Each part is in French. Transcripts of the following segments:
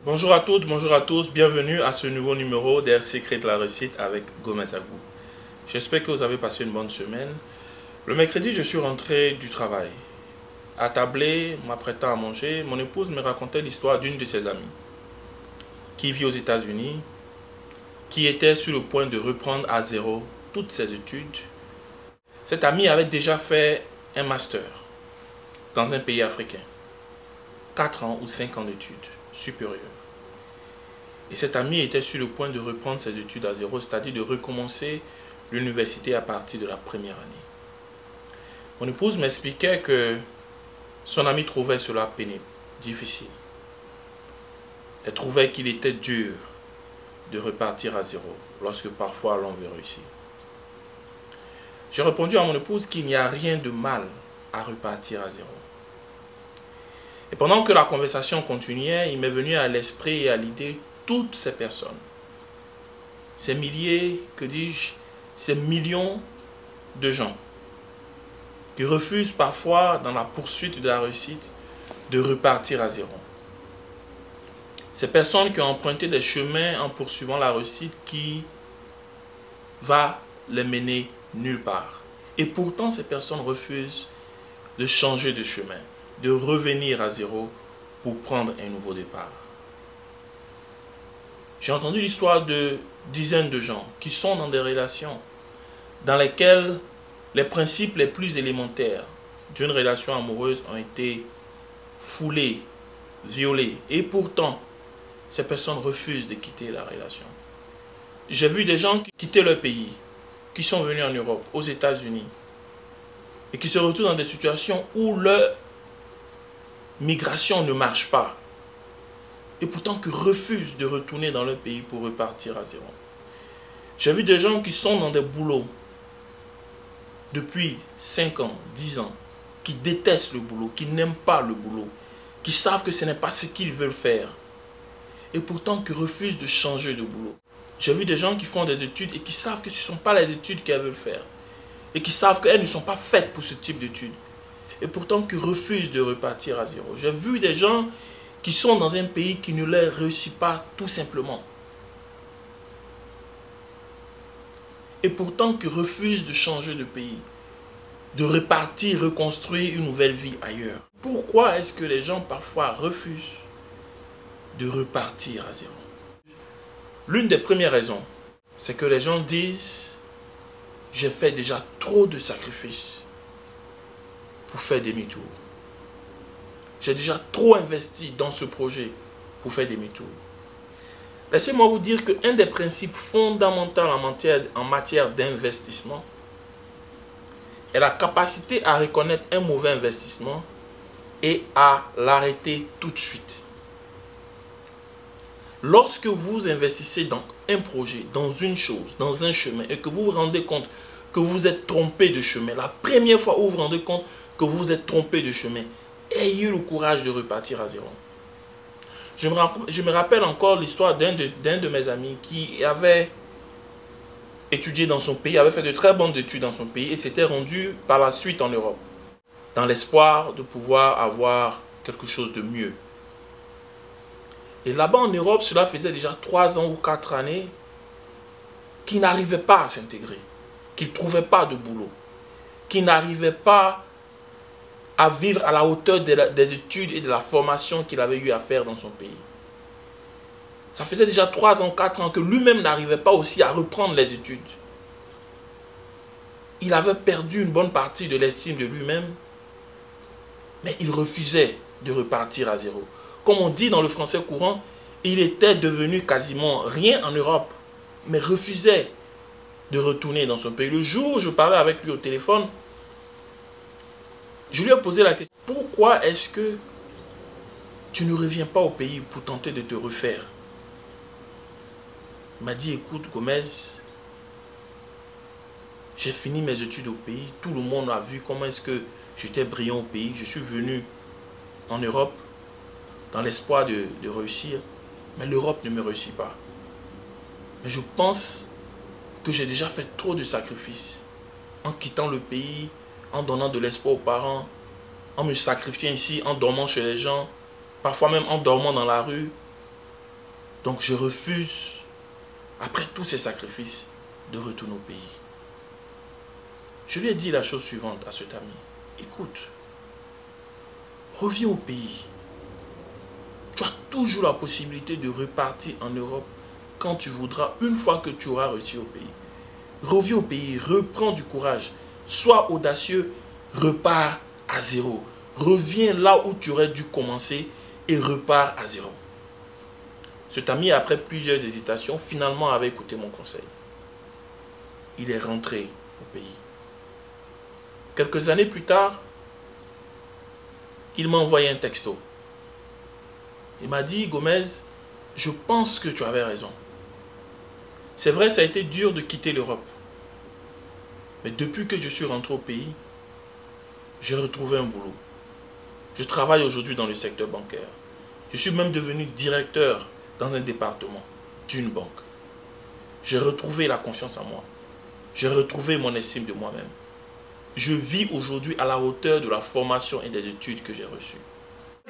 Bonjour à toutes, bonjour à tous, bienvenue à ce nouveau numéro des Secrets de la réussite avec Gomez Agou. J'espère que vous avez passé une bonne semaine. Le mercredi, je suis rentré du travail. Attablé, m'apprêtant à manger, mon épouse me racontait l'histoire d'une de ses amies qui vit aux États-Unis, qui était sur le point de reprendre à zéro toutes ses études. Cette amie avait déjà fait un master dans un pays africain. 4 ans ou 5 ans d'études supérieures. Et cette amie était sur le point de reprendre ses études à zéro, c'est-à-dire de recommencer l'université à partir de la première année. Mon épouse m'expliquait que son amie trouvait cela pénible, difficile. Elle trouvait qu'il était dur de repartir à zéro, lorsque parfois l'on veut réussir. J'ai répondu à mon épouse qu'il n'y a rien de mal à repartir à zéro. Et pendant que la conversation continuait, il m'est venu à l'esprit et à l'idée toutes ces personnes, ces milliers, que dis-je, ces millions de gens qui refusent parfois dans la poursuite de la réussite de repartir à zéro. Ces personnes qui ont emprunté des chemins en poursuivant la réussite qui va les mener nulle part. Et pourtant ces personnes refusent de changer de chemin, de revenir à zéro pour prendre un nouveau départ. J'ai entendu l'histoire de dizaines de gens qui sont dans des relations dans lesquelles les principes les plus élémentaires d'une relation amoureuse ont été foulés, violés. Et pourtant, ces personnes refusent de quitter la relation. J'ai vu des gens qui quittaient leur pays, qui sont venus en Europe, aux États-Unis, et qui se retrouvent dans des situations où leur migration ne marche pas. Et pourtant qui refusent de retourner dans leur pays pour repartir à zéro. J'ai vu des gens qui sont dans des boulots depuis 5 ans, 10 ans, qui détestent le boulot, qui n'aiment pas le boulot, qui savent que ce n'est pas ce qu'ils veulent faire, et pourtant qui refusent de changer de boulot. J'ai vu des gens qui font des études et qui savent que ce ne sont pas les études qu'elles veulent faire, et qui savent qu'elles ne sont pas faites pour ce type d'études, et pourtant qui refusent de repartir à zéro. J'ai vu des gens qui sont dans un pays qui ne leur réussit pas tout simplement. Et pourtant qui refusent de changer de pays, de repartir, reconstruire une nouvelle vie ailleurs. Pourquoi est-ce que les gens parfois refusent de repartir à zéro? L'une des premières raisons, c'est que les gens disent « j'ai fait déjà trop de sacrifices pour faire demi-tour. J'ai déjà trop investi dans ce projet pour faire demi-tour. » Laissez-moi vous dire qu'un des principes fondamentaux en matière d'investissement est la capacité à reconnaître un mauvais investissement et à l'arrêter tout de suite. Lorsque vous investissez dans un projet, dans une chose, dans un chemin, et que vous vous rendez compte que vous êtes trompé de chemin, la première fois où vous vous rendez compte que vous vous êtes trompé de chemin, ayez le courage de repartir à zéro. Je me rappelle encore l'histoire d'un de mes amis qui avait étudié dans son pays, avait fait de très bonnes études dans son pays et s'était rendu par la suite en Europe, dans l'espoir de pouvoir avoir quelque chose de mieux. Et là-bas en Europe, cela faisait déjà 3 ans ou 4 années qu'il n'arrivait pas à s'intégrer, qu'il ne trouvait pas de boulot, qu'il n'arrivait pas à vivre à la hauteur des études et de la formation qu'il avait eu à faire dans son pays. Ça faisait déjà 3 ans, 4 ans que lui-même n'arrivait pas aussi à reprendre les études. Il avait perdu une bonne partie de l'estime de lui-même, mais il refusait de repartir à zéro. Comme on dit dans le français courant, il était devenu quasiment rien en Europe, mais refusait de retourner dans son pays. Le jour où je parlais avec lui au téléphone, je lui ai posé la question, pourquoi est-ce que tu ne reviens pas au pays pour tenter de te refaire? Il m'a dit, écoute Gomez, j'ai fini mes études au pays, tout le monde a vu comment est-ce que j'étais brillant au pays, je suis venu en Europe dans l'espoir de réussir, mais l'Europe ne me réussit pas. Mais je pense que j'ai déjà fait trop de sacrifices en quittant le pays, en donnant de l'espoir aux parents, en me sacrifiant ici, en dormant chez les gens, parfois même en dormant dans la rue. Donc je refuse, après tous ces sacrifices, de retourner au pays. Je lui ai dit la chose suivante à cet ami. Écoute, reviens au pays. Tu as toujours la possibilité de repartir en Europe quand tu voudras, une fois que tu auras réussi au pays. Reviens au pays, reprends du courage. Sois audacieux, repars à zéro. Reviens là où tu aurais dû commencer et repars à zéro. Cet ami, après plusieurs hésitations, finalement avait écouté mon conseil. Il est rentré au pays. Quelques années plus tard, il m'a envoyé un texto. Il m'a dit, Gomez, je pense que tu avais raison. C'est vrai, ça a été dur de quitter l'Europe. Mais depuis que je suis rentré au pays, j'ai retrouvé un boulot. Je travaille aujourd'hui dans le secteur bancaire. Je suis même devenu directeur dans un département d'une banque. J'ai retrouvé la confiance en moi. J'ai retrouvé mon estime de moi-même. Je vis aujourd'hui à la hauteur de la formation et des études que j'ai reçues.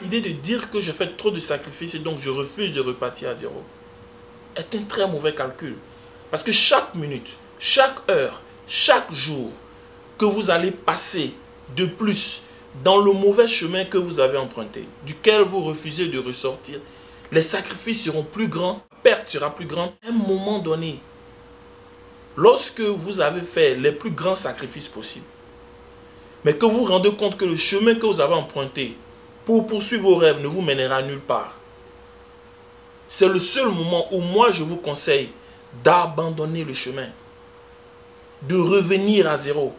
L'idée de dire que je fais trop de sacrifices et donc je refuse de repartir à zéro est un très mauvais calcul. Parce que chaque minute, chaque heure, chaque jour que vous allez passer de plus dans le mauvais chemin que vous avez emprunté, duquel vous refusez de ressortir, les sacrifices seront plus grands, la perte sera plus grande. À un moment donné, lorsque vous avez fait les plus grands sacrifices possibles, mais que vous vous rendez compte que le chemin que vous avez emprunté pour poursuivre vos rêves ne vous mènera nulle part, c'est le seul moment où moi je vous conseille d'abandonner le chemin, de revenir à zéro.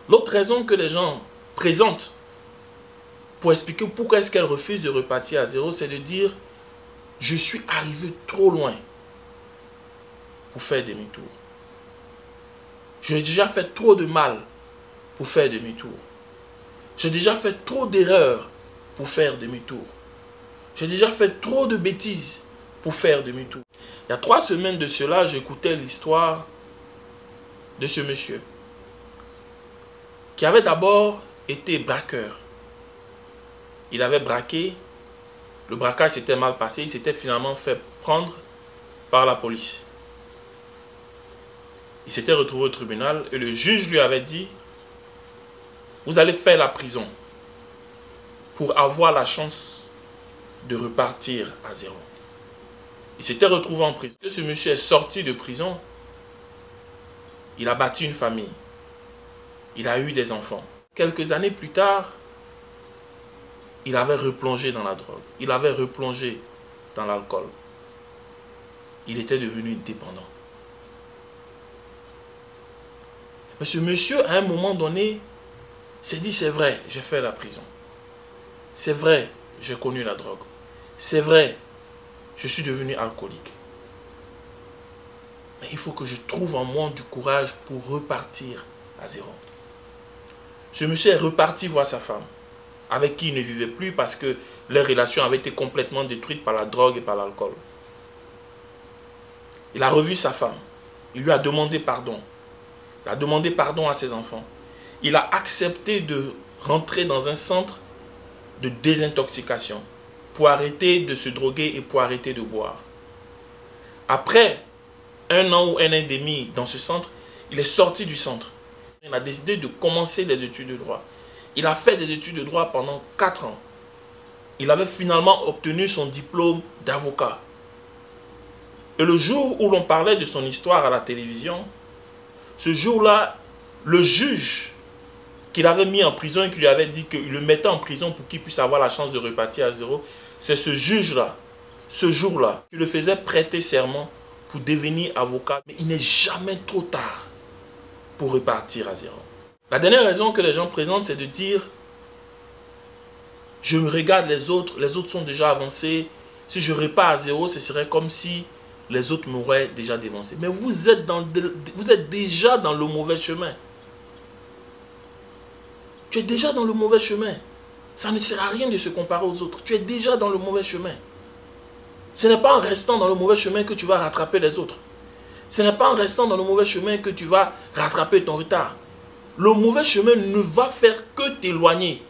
L'autre raison que les gens présentent pour expliquer pourquoi est-ce qu'elles refusent de repartir à zéro, c'est de dire « Je suis arrivé trop loin pour faire demi-tour. J'ai déjà fait trop de mal pour faire demi-tour. J'ai déjà fait trop d'erreurs pour faire demi-tour. J'ai déjà fait trop de bêtises pour faire demi-tour. » Il y a 3 semaines de cela, j'écoutais l'histoire de ce monsieur qui avait d'abord été braqueur. Il avait braqué, le braquage s'était mal passé, il s'était finalement fait prendre par la police. Il s'était retrouvé au tribunal et le juge lui avait dit « Vous allez faire la prison pour avoir la chance de repartir à zéro. » Il s'était retrouvé en prison. Quand ce monsieur est sorti de prison, il a bâti une famille. Il a eu des enfants. Quelques années plus tard, il avait replongé dans la drogue. Il avait replongé dans l'alcool. Il était devenu dépendant. Mais ce monsieur, à un moment donné, s'est dit, c'est vrai, j'ai fait la prison. C'est vrai, j'ai connu la drogue. C'est vrai, je suis devenu alcoolique. Mais il faut que je trouve en moi du courage pour repartir à zéro. Ce monsieur est reparti voir sa femme, avec qui il ne vivait plus parce que leur relation avait été complètement détruite par la drogue et par l'alcool. Il a revu sa femme. Il lui a demandé pardon. Il a demandé pardon à ses enfants. Il a accepté de rentrer dans un centre de désintoxication pour arrêter de se droguer et pour arrêter de boire. Après 1 an ou 1 an et demi dans ce centre, il est sorti du centre. Il a décidé de commencer des études de droit. Il a fait des études de droit pendant 4 ans. Il avait finalement obtenu son diplôme d'avocat. Et le jour où l'on parlait de son histoire à la télévision, ce jour-là, le juge qu'il avait mis en prison et qui lui avait dit qu'il le mettait en prison pour qu'il puisse avoir la chance de repartir à zéro, c'est ce juge-là, ce jour-là, qui le faisait prêter serment pour devenir avocat. Mais il n'est jamais trop tard pour repartir à zéro. La dernière raison que les gens présentent, c'est de dire « Je me regarde les autres sont déjà avancés. Si je repars à zéro, ce serait comme si les autres m'auraient déjà dévancé. » Mais vous êtes déjà dans le mauvais chemin. Tu es déjà dans le mauvais chemin. Ça ne sert à rien de se comparer aux autres. Tu es déjà dans le mauvais chemin. Ce n'est pas en restant dans le mauvais chemin que tu vas rattraper les autres. Ce n'est pas en restant dans le mauvais chemin que tu vas rattraper ton retard. Le mauvais chemin ne va faire que t'éloigner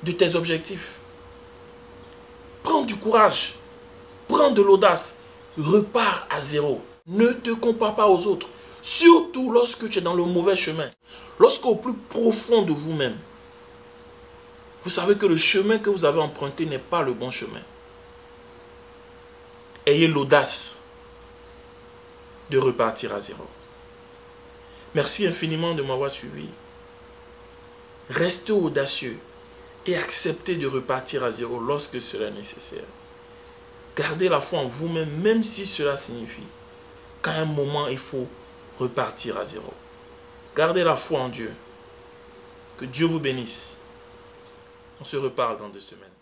de tes objectifs. Prends du courage. Prends prends de l'audace, repars à zéro. Ne te compare pas aux autres. Surtout lorsque tu es dans le mauvais chemin. Lorsqu'au plus profond de vous-même, vous savez que le chemin que vous avez emprunté n'est pas le bon chemin. Ayez l'audace de repartir à zéro. Merci infiniment de m'avoir suivi. Restez audacieux et acceptez de repartir à zéro lorsque cela est nécessaire. Gardez la foi en vous-même, même si cela signifie qu'à un moment, il faut repartir à zéro. Gardez la foi en Dieu. Que Dieu vous bénisse. On se reparle dans 2 semaines.